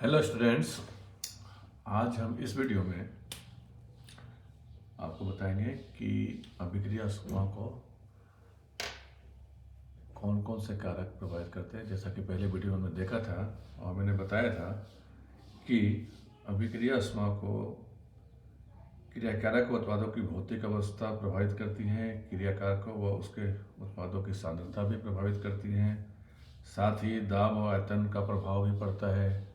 Hello students. आज हम इस वीडियो में आपको बताएंगे कि अभिक्रिया समूह को कौन कौन से कारक प्रभावित करते हैं। जैसा कि पहले वीडियो में देखा था और मैंने बताया था कि अभिक्रिया समूह को क्रियाकारक उत्पादों की भौतिक अवस्था प्रभावित करती हैं, क्रियाकारक व उसके उत्पादों की सांद्रता भी प्रभावित करती हैं, साथ ही दाब और आयतन का प्रभाव भी पड़ता है।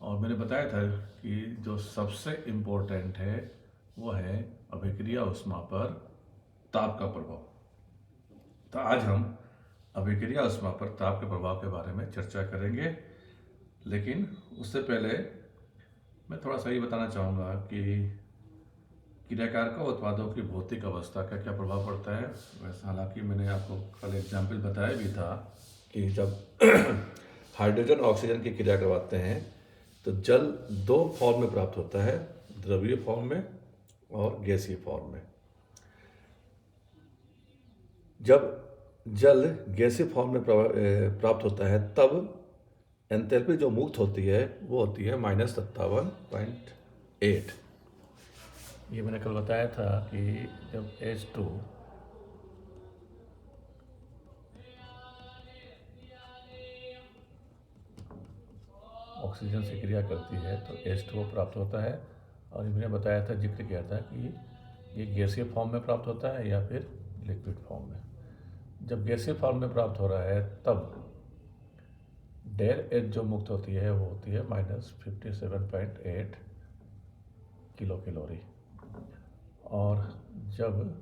और मैंने बताया था कि जो सबसे इम्पोर्टेंट है वो है अभिक्रिया ऊष्मा पर ताप का प्रभाव। तो आज हम अभिक्रिया ऊष्मा पर ताप के प्रभाव के बारे में चर्चा करेंगे, लेकिन उससे पहले मैं थोड़ा सा ये बताना चाहूँगा कि क्रियाकारक उत्पादों की भौतिक अवस्था का क्या प्रभाव पड़ता है। वैसे हालांकि मैंने आपको कल एग्जाम्पल बताया भी था कि जब हाइड्रोजन ऑक्सीजन की क्रिया करवाते हैं तो जल दो फॉर्म में प्राप्त होता है, द्रवीय फॉर्म में और गैसीय फॉर्म में। जब जल गैसीय फॉर्म में प्राप्त होता है तब एंथैल्पी जो मुक्त होती है वो होती है -57.8। ये मैंने कल बताया था कि जब H2 ऑक्सीजन से क्रिया करती है तो H2O प्राप्त होता है। और मैंने बताया था, जिक्र किया था कि ये गैसीय फॉर्म में प्राप्त होता है या फिर लिक्विड फॉर्म में। जब गैसीय फॉर्म में प्राप्त हो रहा है तब डेल एच जो मुक्त होती है वो होती है -57.8 किलो कैलोरी। और जब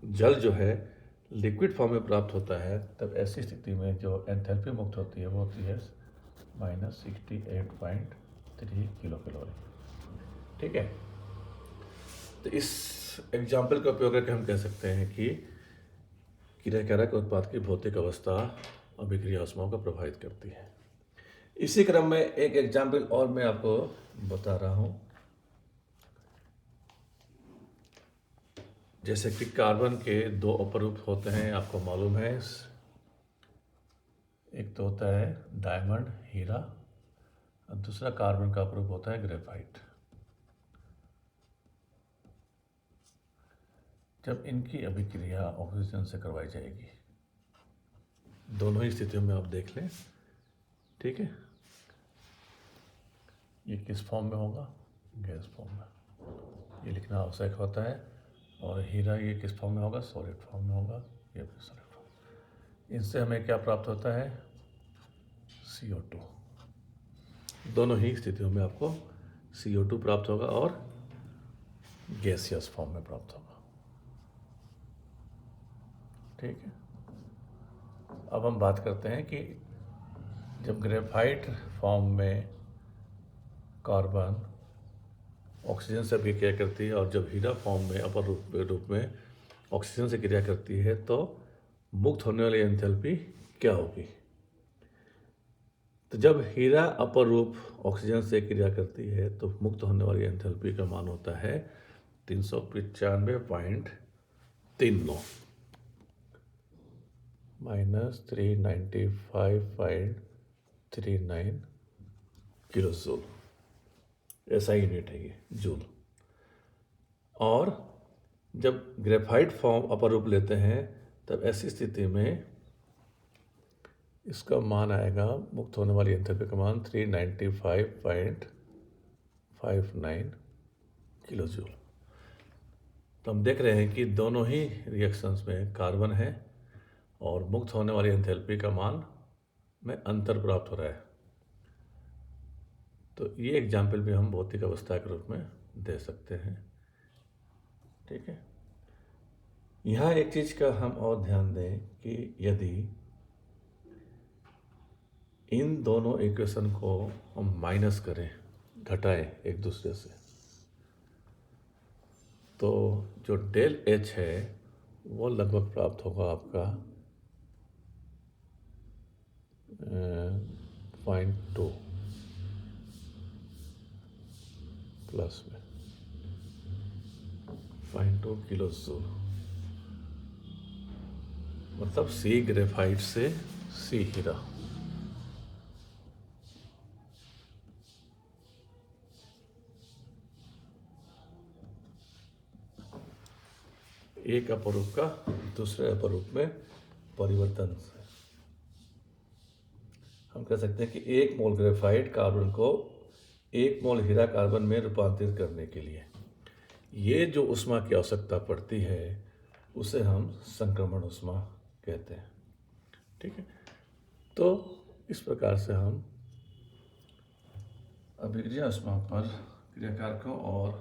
जल जो है लिक्विड फॉर्म में प्राप्त होता है तब ऐसी स्थिति में जो एंथैल्पी मुक्त होती है वो होती है -68.3 किलो कैलोरी। ठीक है, तो इस एग्जाम्पल का उपयोग करके हम कह सकते हैं कि क्रियाकारक उत्पाद की भौतिक अवस्था अभिक्रिया ऊष्माओं को प्रभावित करती है। इसी क्रम में एक एग्जाम्पल और मैं आपको बता रहा हूँ। जैसे कि कार्बन के दो अपरूप होते हैं, आपको मालूम है। एक तो होता है डायमंड, हीरा, और दूसरा कार्बन का अपरूप होता है ग्रेफाइट। जब इनकी अभिक्रिया ऑक्सीजन से करवाई जाएगी, दोनों ही स्थितियों में आप देख लें, ठीक है। ये किस फॉर्म में होगा? गैस फॉर्म में, ये लिखना आवश्यक होता है। और हीरा ये किस फॉर्म में होगा? सॉलिड फॉर्म में होगा, ये भी सॉलिड फॉर्म। इनसे हमें क्या प्राप्त होता है? CO2। दोनों ही स्थितियों में आपको CO2 प्राप्त होगा और गैसियस फॉर्म में प्राप्त होगा। ठीक है, अब हम बात करते हैं कि जब ग्रेफाइट फॉर्म में कार्बन ऑक्सीजन से भी क्रिया करती है और जब हीरा फॉर्म में अपर रूप में ऑक्सीजन से क्रिया करती है तो मुक्त होने वाली एंथैल्पी क्या होगी? तो जब हीरा अपर रूप ऑक्सीजन से क्रिया करती है तो मुक्त होने वाली एंथैल्पी का मान होता है 395.39 -395.39 किलो जूल। ऐसा यूनिट है ये, जूल। और जब ग्रेफाइट फॉर्म अपर रूप लेते हैं तब ऐसी स्थिति में इसका मान आएगा, मुक्त होने वाली एंथैल्पी का मान 395.59 किलो जूल। तो हम देख रहे हैं कि दोनों ही रिएक्शंस में कार्बन है और मुक्त होने वाली एंथैल्पी का मान में अंतर प्राप्त हो रहा है। तो ये एग्जाम्पल भी हम भौतिक अवस्था के रूप में दे सकते हैं। ठीक है, यहाँ एक चीज़ का हम और ध्यान दें कि यदि इन दोनों इक्वेशन को हम माइनस करें, घटाएं एक दूसरे से, तो जो डेल एच है वो लगभग प्राप्त होगा आपका 0.2 प्लस में 0.2 किलो जूल। मतलब C ग्रेफाइट से C हीरा। एक अपरूप का दूसरे अपरूप में परिवर्तन से हम कह सकते हैं कि 1 मोल ग्रेफाइट कार्बन को 1 मोल हीरा कार्बन में रूपांतरित करने के लिए ये जो ऊष्मा की आवश्यकता पड़ती है उसे हम संक्रमण ऊष्मा कहते हैं। ठीक है, तो इस प्रकार से हम अभिक्रिया ऊष्मा पर क्रियाकारकों और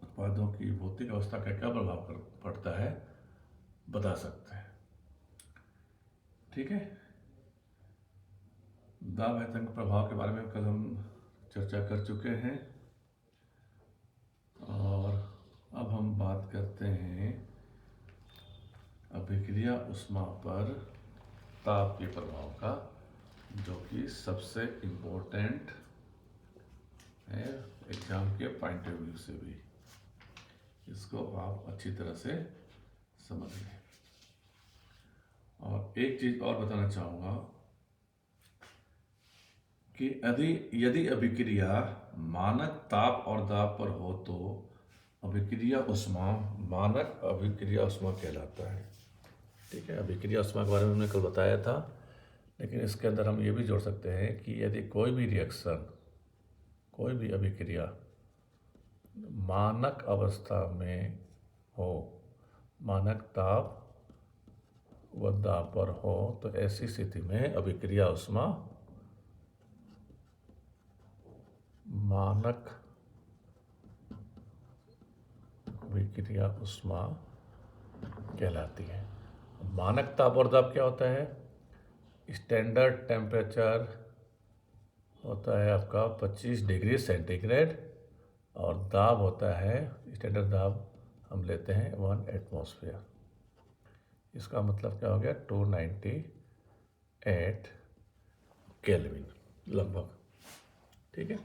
उत्पादों की भौतिक अवस्था का क्या प्रभाव पड़ता है बता सकते हैं। ठीक है, दाब आयतन प्रभाव के बारे में कल हम चर्चा कर चुके हैं और अब हम बात करते हैं अभिक्रिया ऊष्मा पर ताप के प्रभाव का, जो कि सबसे इम्पोर्टेंट है एग्जाम के पॉइंट ऑफ व्यू से भी। इसको आप अच्छी तरह से समझ लें। और एक चीज़ और बताना चाहूँगा कि यदि अभिक्रिया मानक ताप और दाब पर हो तो अभिक्रिया ऊष्मा मानक अभिक्रिया ऊष्मा कहलाता है। ठीक है, अभिक्रिया ऊष्मा के बारे में हमने कल बताया था, लेकिन इसके अंदर हम ये भी जोड़ सकते हैं कि यदि कोई भी रिएक्शन, कोई भी अभिक्रिया मानक अवस्था में हो, मानक ताप व दाब पर हो, तो ऐसी स्थिति में अभिक्रिया ऊष्मा मानक अभिक्रिया ऊष्मा कहलाती है। मानक ताप और दाब क्या होता है? स्टैंडर्ड टेम्परेचर होता है आपका 25 डिग्री सेंटीग्रेड और दाब होता है, स्टैंडर्ड दाब हम लेते हैं 1 एटमॉस्फेयर। इसका मतलब क्या हो गया? 298 केल्विन लगभग। ठीक है,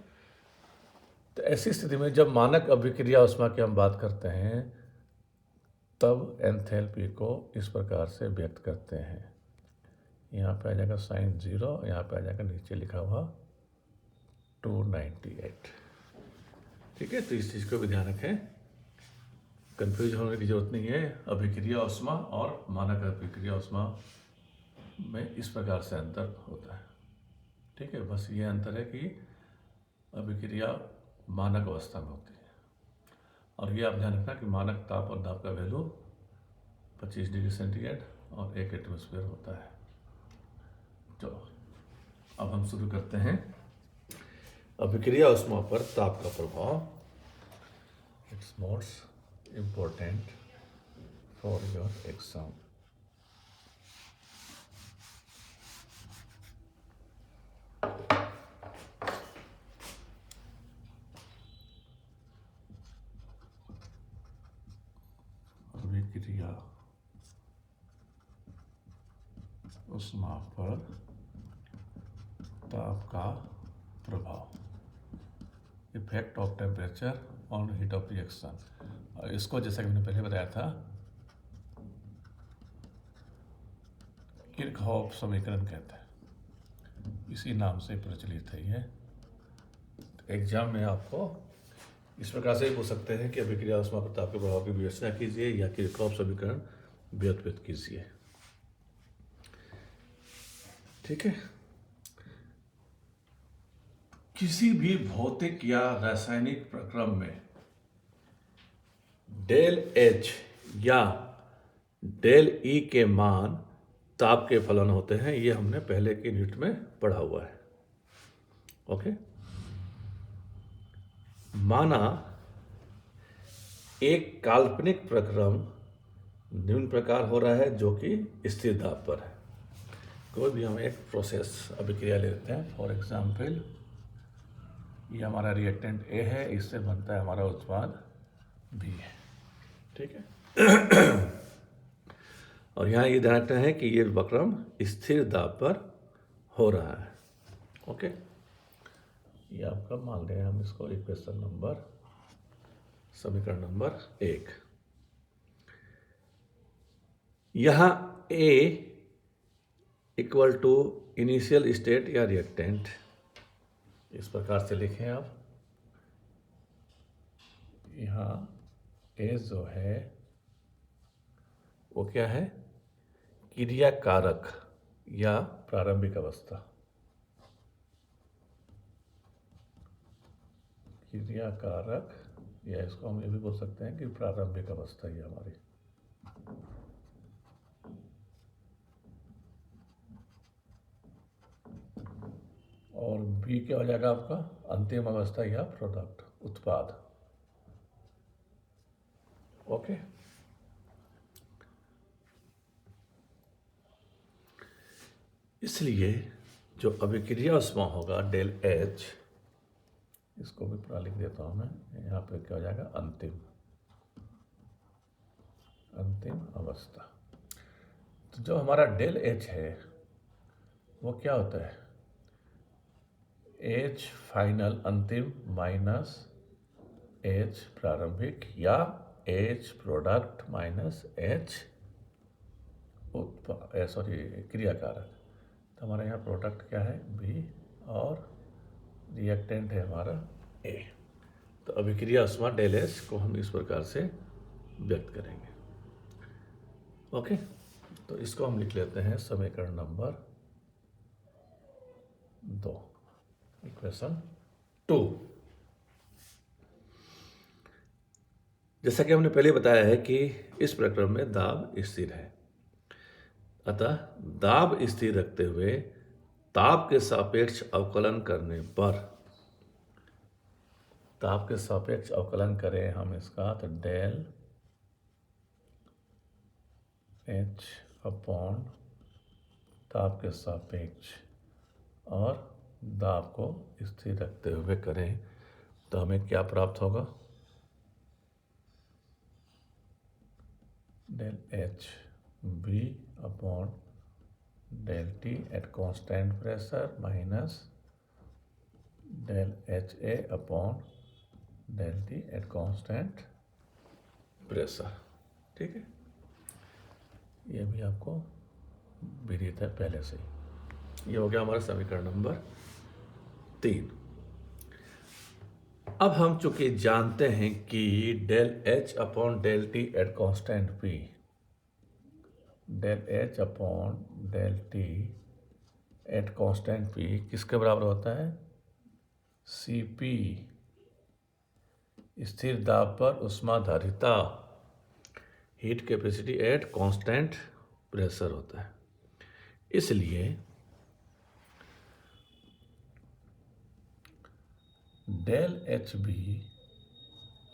तो ऐसी स्थिति में जब मानक अभिक्रिया ऊष्मा की हम बात करते हैं तब एंथैल्पी को इस प्रकार से व्यक्त करते हैं। यहाँ पे आ जाएगा साइन 0, यहाँ पे आ जाएगा नीचे लिखा हुआ 298। ठीक है, तो इस चीज़ को भी ध्यान रखें, कंफ्यूज होने की जरूरत नहीं है। अभिक्रिया ऊष्मा और मानक अभिक्रिया ऊष्मा में इस प्रकार से अंतर होता है। ठीक है, बस ये अंतर है कि अभिक्रिया मानक अवस्था में होती है। और ये आप ध्यान रखना कि मानक ताप और दाब का वैल्यू 25 डिग्री सेंटीग्रेड और 1 एटमॉस्फेयर होता है। चलो अब हम शुरू करते हैं अभिक्रिया ऊष्मा पर ताप का प्रभाव। It's most important for your exam. अभिक्रिया ऊष्मा पर ताप का प्रभाव, effect of temperature on heat of reaction. और इसको जैसा कि मैंने पहले बताया था किरचॉफ समीकरण कहते हैं, इसी नाम से प्रचलित है ये। एग्जाम में आपको इस प्रकार से पूछ सकते हैं कि अभिक्रिया ऊष्मा पर ताप के प्रभाव की विवेचना कीजिए या किरचॉफ समीकरण व्युत्पन्न कीजिए। ठीक है, किसी भी भौतिक या रासायनिक प्रक्रम में डेल एच या डेल ई के मान ताप के फलन होते हैं। ये हमने पहले के यूनिट में पढ़ा हुआ है। ओके, माना एक काल्पनिक प्रक्रम निम्न प्रकार हो रहा है जो कि स्थिर दाब पर है। कोई भी हम एक प्रोसेस अभिक्रिया लेते हैं, फॉर एग्जाम्पल ये हमारा रिएक्टेंट ए है, इससे बनता है हमारा उत्पाद बी है। ठीक है, और यहाँ ये ध्यान रखना है कि ये प्रक्रम स्थिर दाब पर हो रहा है। ओके, ये आपका मान लें हम इसको इक्वेशन नंबर, समीकरण नंबर 1। यहाँ ए इक्वल टू इनिशियल स्टेट या रिएक्टेंट, इस प्रकार से लिखें आप। यहाँ ए जो है वो क्या है? क्रिया कारक या प्रारंभिक अवस्था। क्रिया कारक, या इसको हम ये भी बोल सकते हैं कि प्रारंभिक अवस्था ही हमारी। और बी क्या हो जाएगा आपका? अंतिम अवस्था या प्रोडक्ट, उत्पाद। ओके। इसलिए जो अभिक्रिया ऊष्मा होगा डेल एच, इसको भी पूरा लिख देता हूं मैं, यहाँ पे क्या हो जाएगा? अंतिम अवस्था। तो जो हमारा डेल एच है वो क्या होता है? एच फाइनल अंतिम माइनस एच प्रारंभिक, या एच प्रोडक्ट माइनस एच क्रिया कारक। तो हमारे यहाँ प्रोडक्ट क्या है? बी, और रिएक्टेंट है हमारा ए। तो अभिक्रिया ऊष्मा डेल एच को हम इस प्रकार से व्यक्त करेंगे। ओके, तो इसको हम लिख लेते हैं समीकरण नंबर 2, इक्वेशन 2। जैसा कि हमने पहले बताया है कि इस प्रकरण में दाब स्थिर है, अतः दाब स्थिर रखते हुए ताप के सापेक्ष अवकलन करने पर, ताप के सापेक्ष अवकलन करें हम इसका, तो डेल एच अपॉन ताप के सापेक्ष और दाब को स्थिर रखते हुए करें तो हमें क्या प्राप्त होगा? Del H B upon del T at constant pressure minus del H A upon del T at constant pressure. ठीक है, ये भी आपको विदित है पहले से ही। ये हो गया हमारा समीकरण नंबर 3। अब हम चूंकि जानते हैं कि del H upon del T at constant P, del H upon del T at constant P किसके बराबर होता है? सी पी, स्थिर दाब पर ऊष्माधारिता, heat capacity at constant pressure होता है। इसलिए del H B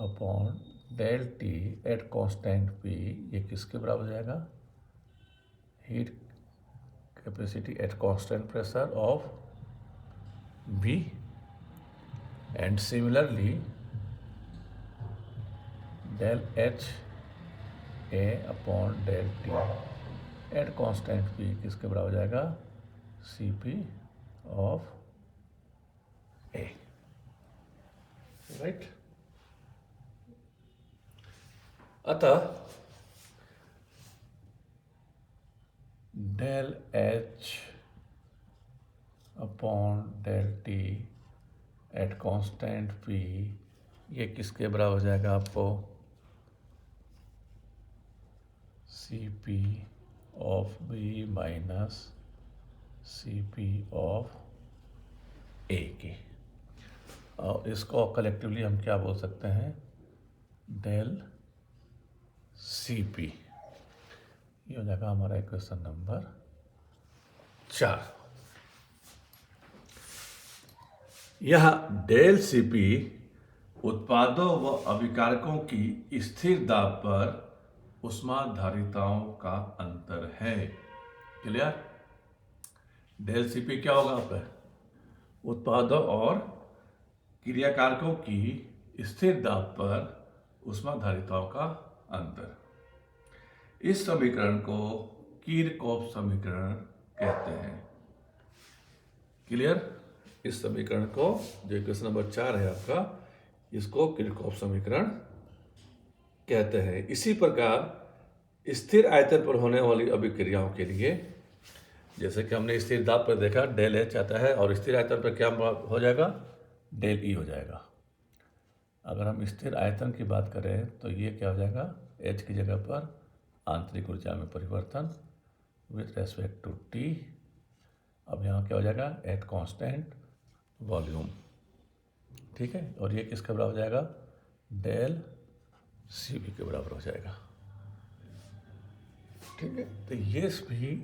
upon del T at constant P, ये किसके बराबर हो जाएगा? Heat capacity at constant pressure of B, and similarly del H A upon del T at constant P किसके बराबर हो जाएगा? C P of A. Right. अतः del H upon del T at constant P, ये किसके बराबर हो जाएगा आपको? C P of B minus C P of A की। और इसको कलेक्टिवली हम क्या बोल सकते हैं? Del C P. ये हो जाएगा हमारा इक्वेशन नंबर 4। यह डेल सी पी उत्पादों व अभिकारकों की स्थिर दाब पर ऊष्माधारिताओं का अंतर है। क्लियर? डेल सी पी क्या होगा आपका? उत्पादों और क्रियाकारकों की स्थिर दाब पर ऊष्माधारिताओं का अंतर। इस समीकरण को किरचॉफ समीकरण कहते हैं। क्लियर? इस समीकरण को, जो इक्वेशन नंबर 4 है आपका, इसको किरचॉफ समीकरण कहते हैं। इसी प्रकार स्थिर आयतन पर होने वाली अभिक्रियाओं के लिए, जैसे कि हमने स्थिर दाब पर देखा डेल एच आता है, और स्थिर आयतन पर क्या हो जाएगा? डेल ई हो जाएगा। अगर हम स्थिर आयतन की बात करें तो ये क्या हो जाएगा? एच की जगह पर आंतरिक ऊर्जा में परिवर्तन विथ रेस्पेक्ट टू टी। अब यहाँ क्या हो जाएगा, एट कांस्टेंट वॉल्यूम। ठीक है, और ये किसके बराबर हो जाएगा, डेल सी बी के बराबर हो जाएगा। ठीक है, तो ये भी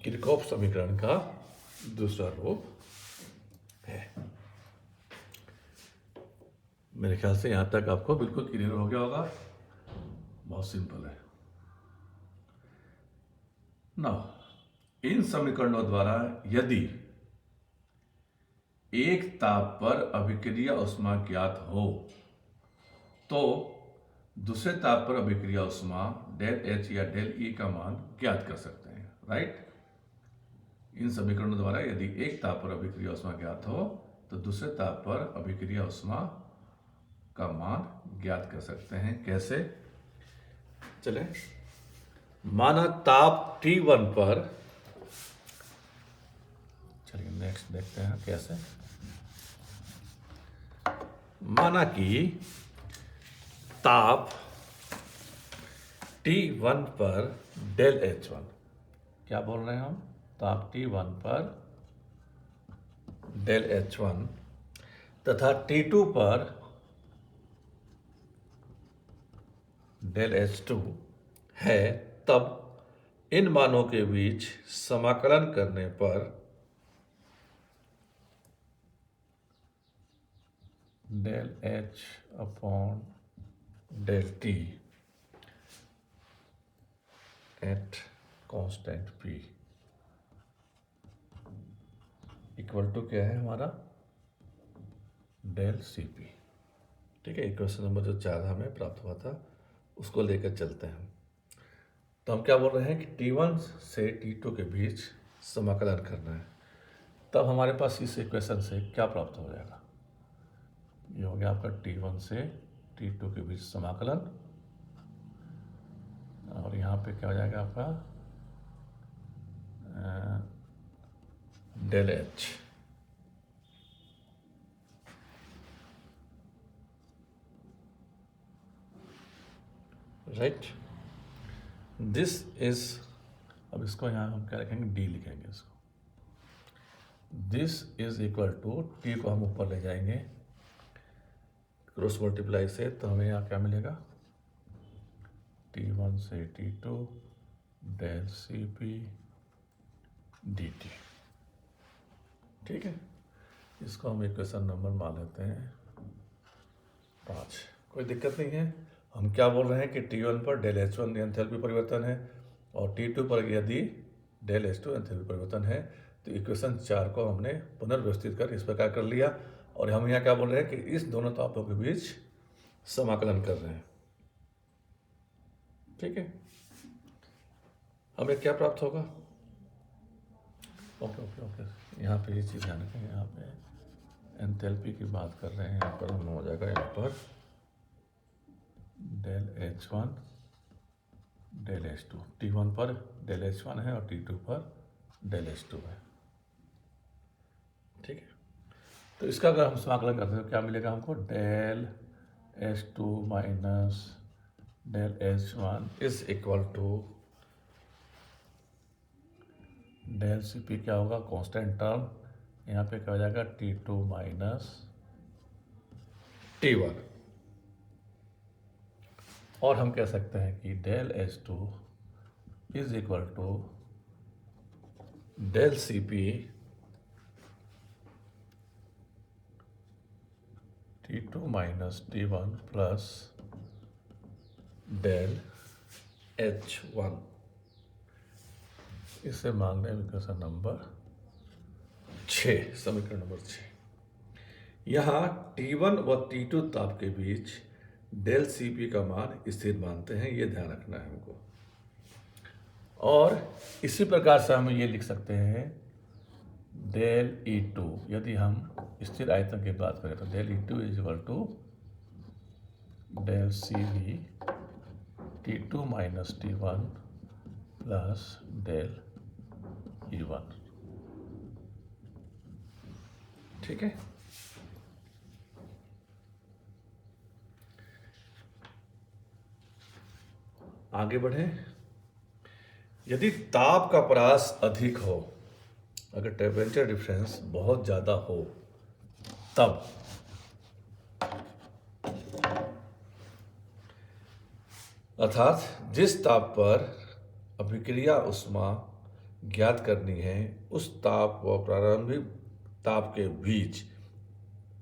किरचॉफ समीकरण का दूसरा रूप है। मेरे ख्याल से यहाँ तक आपको बिल्कुल क्लियर हो गया होगा, बहुत सिंपल है ना। इन समीकरणों द्वारा यदि एक ताप पर अभिक्रिया ऊष्मा ज्ञात हो तो दूसरे ताप पर अभिक्रिया ऊष्मा डेल एच या डेल ई का मान ज्ञात कर सकते हैं, राइट। इन समीकरणों द्वारा यदि एक ताप पर अभिक्रिया ऊष्मा ज्ञात हो तो दूसरे ताप पर अभिक्रिया ऊष्मा का मान ज्ञात कर सकते हैं। कैसे, चले, माना ताप T1 पर, चलिए नेक्स्ट देखते हैं कैसे। माना कि ताप T1 पर डेल H1, क्या बोल रहे हैं हम, ताप T1 पर डेल H1 तथा T2 पर डेल H2 है, तब इन मानों के बीच समाकलन करने पर del H upon del T at constant P equal to क्या है हमारा, डेल CP। ठीक है, इक्वेशन नंबर जो 4 हमें प्राप्त हुआ था उसको लेकर चलते हैं। तो हम क्या बोल रहे हैं कि T1 से T2 के बीच समाकलन करना है। तब हमारे पास इस इक्वेशन से क्या प्राप्त हो जाएगा, ये हो गया आपका T1 से T2 के बीच समाकलन, और यहाँ पे क्या हो जाएगा आपका del H। Right, this is, अब इसको यहाँ हम क्या लिखेंगे, डी लिखेंगे इसको। This is equal to, T को हम ऊपर ले जाएंगे क्रॉस मल्टीप्लाई से, तो हमें यहाँ क्या मिलेगा, T1 से T2 डेल CP dt। ठीक है, इसको हम इक्वेशन नंबर मान लेते हैं 5। कोई दिक्कत नहीं है। हम क्या बोल रहे हैं कि T1 पर डेल H1 एंथैल्पी परिवर्तन है और T2 पर यदि डेल H2 एंथैल्पी परिवर्तन है, तो इक्वेशन 4 को हमने पुनर्व्यवस्थित कर इस प्रकार कर लिया, और हम यहाँ क्या बोल रहे हैं कि इस दोनों तापों के बीच समाकलन कर रहे हैं। ठीक है, हमें क्या प्राप्त होगा, ओके ओके ओके, यहाँ पे ये चीज़ ध्यान रखें, यहाँ पे एंथैल्पी की बात कर रहे हैं, यहाँ पर हम हो जाएगा यहाँ पर del H1 del H2, T1 पर डेल H1 है और T2 पर डेल H2 है। ठीक है, तो इसका अगर हम समाकलन करते हैं तो क्या मिलेगा हमको, del H2 minus del H1 is equal to del CP क्या होगा, कांस्टेंट टर्म, यहाँ पे क्या हो जाएगा T2 माइनस T1, और हम कह सकते हैं कि del H2 is equal to del CP T2 minus T1 plus del H1। इसे मान लें इक्वेशन नंबर 6, समीकरण नंबर 6। यहाँ T1 व T2 ताप के बीच डेल CP का मान स्थिर मानते हैं, ये ध्यान रखना है हमको। और इसी प्रकार से हम ये लिख सकते हैं डेल E2, यदि हम स्थिर आयतन की बात करें तो del E2 is equal to del CB T2 minus T1 plus del E1। ठीक है, आगे बढ़ें। यदि ताप का परास अधिक हो, अगर टेम्परेचर डिफरेंस बहुत ज़्यादा हो, तब अर्थात जिस ताप पर अभिक्रिया उष्मा ज्ञात करनी है, उस ताप व प्रारंभिक ताप के बीच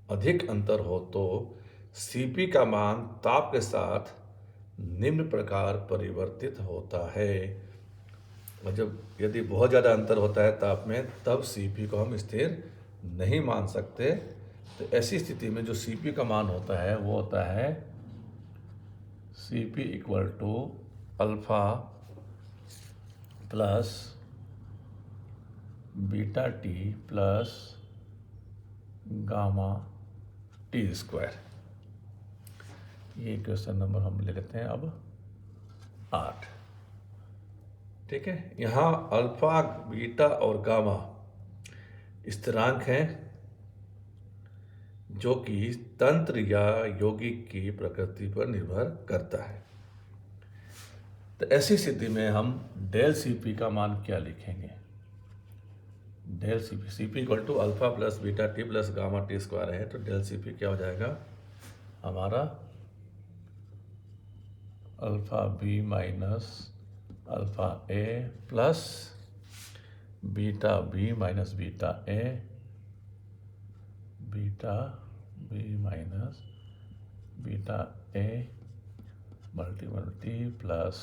अधिक अंतर हो, तो Cp का मान ताप के साथ निम्न प्रकार परिवर्तित होता है। और जब यदि बहुत ज़्यादा अंतर होता है ताप में, तब Cp को हम स्थिर नहीं मान सकते। तो ऐसी स्थिति में जो Cp का मान होता है वो होता है Cp equal to alpha plus beta T plus gamma T square. ये क्वेश्चन नंबर हम ले लेते हैं अब 8। ठीक है, यहाँ अल्फा, बीटा और गामा स्थिरांक हैं जो कि तंत्र या यौगिक की प्रकृति पर निर्भर करता है। तो ऐसी स्थिति में हम डेल Cp का मान क्या लिखेंगे? Del Cp equal to alpha plus beta T plus gamma T square है, तो डेल Cp क्या हो जाएगा हमारा? Alpha B minus alpha A plus beta B minus beta A, beta B minus beta A multi plus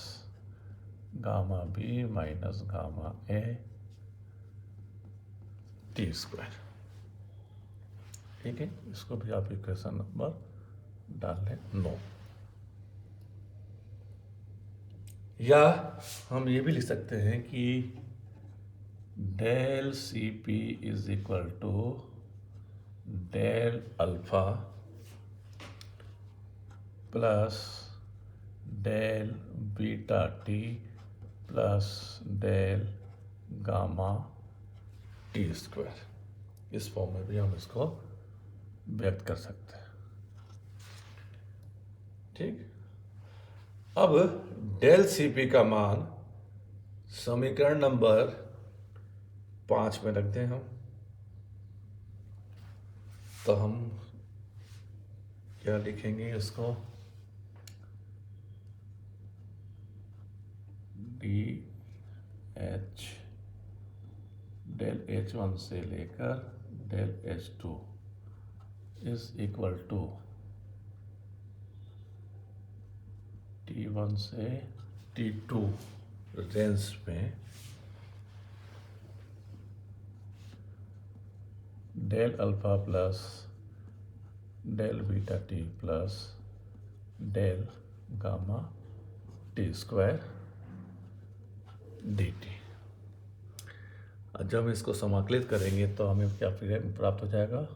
gamma B minus gamma A T square. ठीक है, इसको भी आप इक्वेशन नंबर डाल लें 9। या हम ये भी लिख सकते हैं कि del Cp is equal to del alpha plus del beta T plus del gamma T square. इस फॉर्म में भी हम इसको व्यक्त कर सकते हैं। ठीक, अब डेल Cp का मान समीकरण नंबर 5 में रख दें हम, तो हम क्या लिखेंगे इसको? डी एच डेल H1 से लेकर del H2 is equal to T1 से T2 रेंज में del alpha plus del beta T plus del gamma T square D T. जब हम इसको समाकलित करेंगे तो हमें क्या फिर प्राप्त हो जाएगा?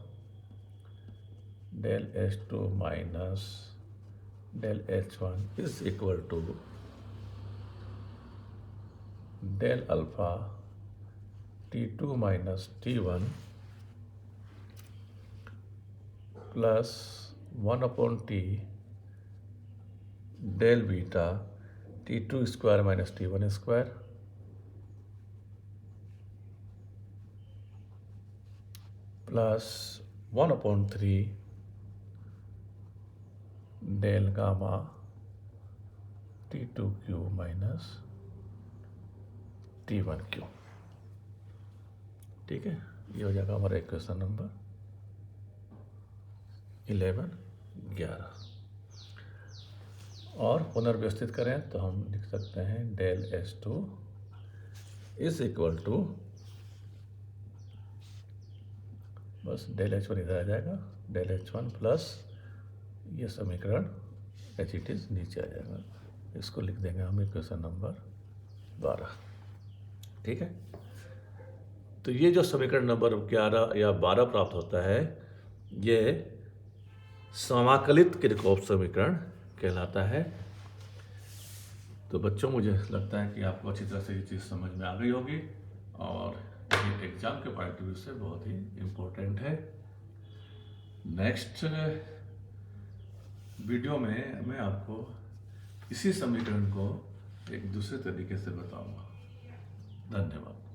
Del H2 minus del H1 is equal to del alpha T2 minus T1 plus 1/T del beta T2 square minus T1 square plus 1/3 del gamma T2 cube minus T1 cube. ठीक है, ये हो जाएगा हमारा इक्वेशन नंबर 11। और पुनर्व्यवस्थित करें तो हम लिख सकते हैं del H2 is equal to, बस डेल H1 इधर आ जाएगा, डेल H1 प्लस ये समीकरण एच इट इज नीचे आ जाएगा। इसको लिख देंगे हम इक्वेशन नंबर 12। ठीक है, तो ये जो समीकरण नंबर 11 या 12 प्राप्त होता है, ये समाकलित किरचॉफ समीकरण कहलाता है। तो बच्चों, मुझे लगता है कि आपको अच्छी तरह से ये चीज़ समझ में आ गई होगी और ये एग्जाम के पॉइंट ऑफ व्यू से बहुत ही इम्पोर्टेंट है। नेक्स्ट वीडियो में मैं आपको इसी समीकरण को एक दूसरे तरीके से बताऊंगा। धन्यवाद।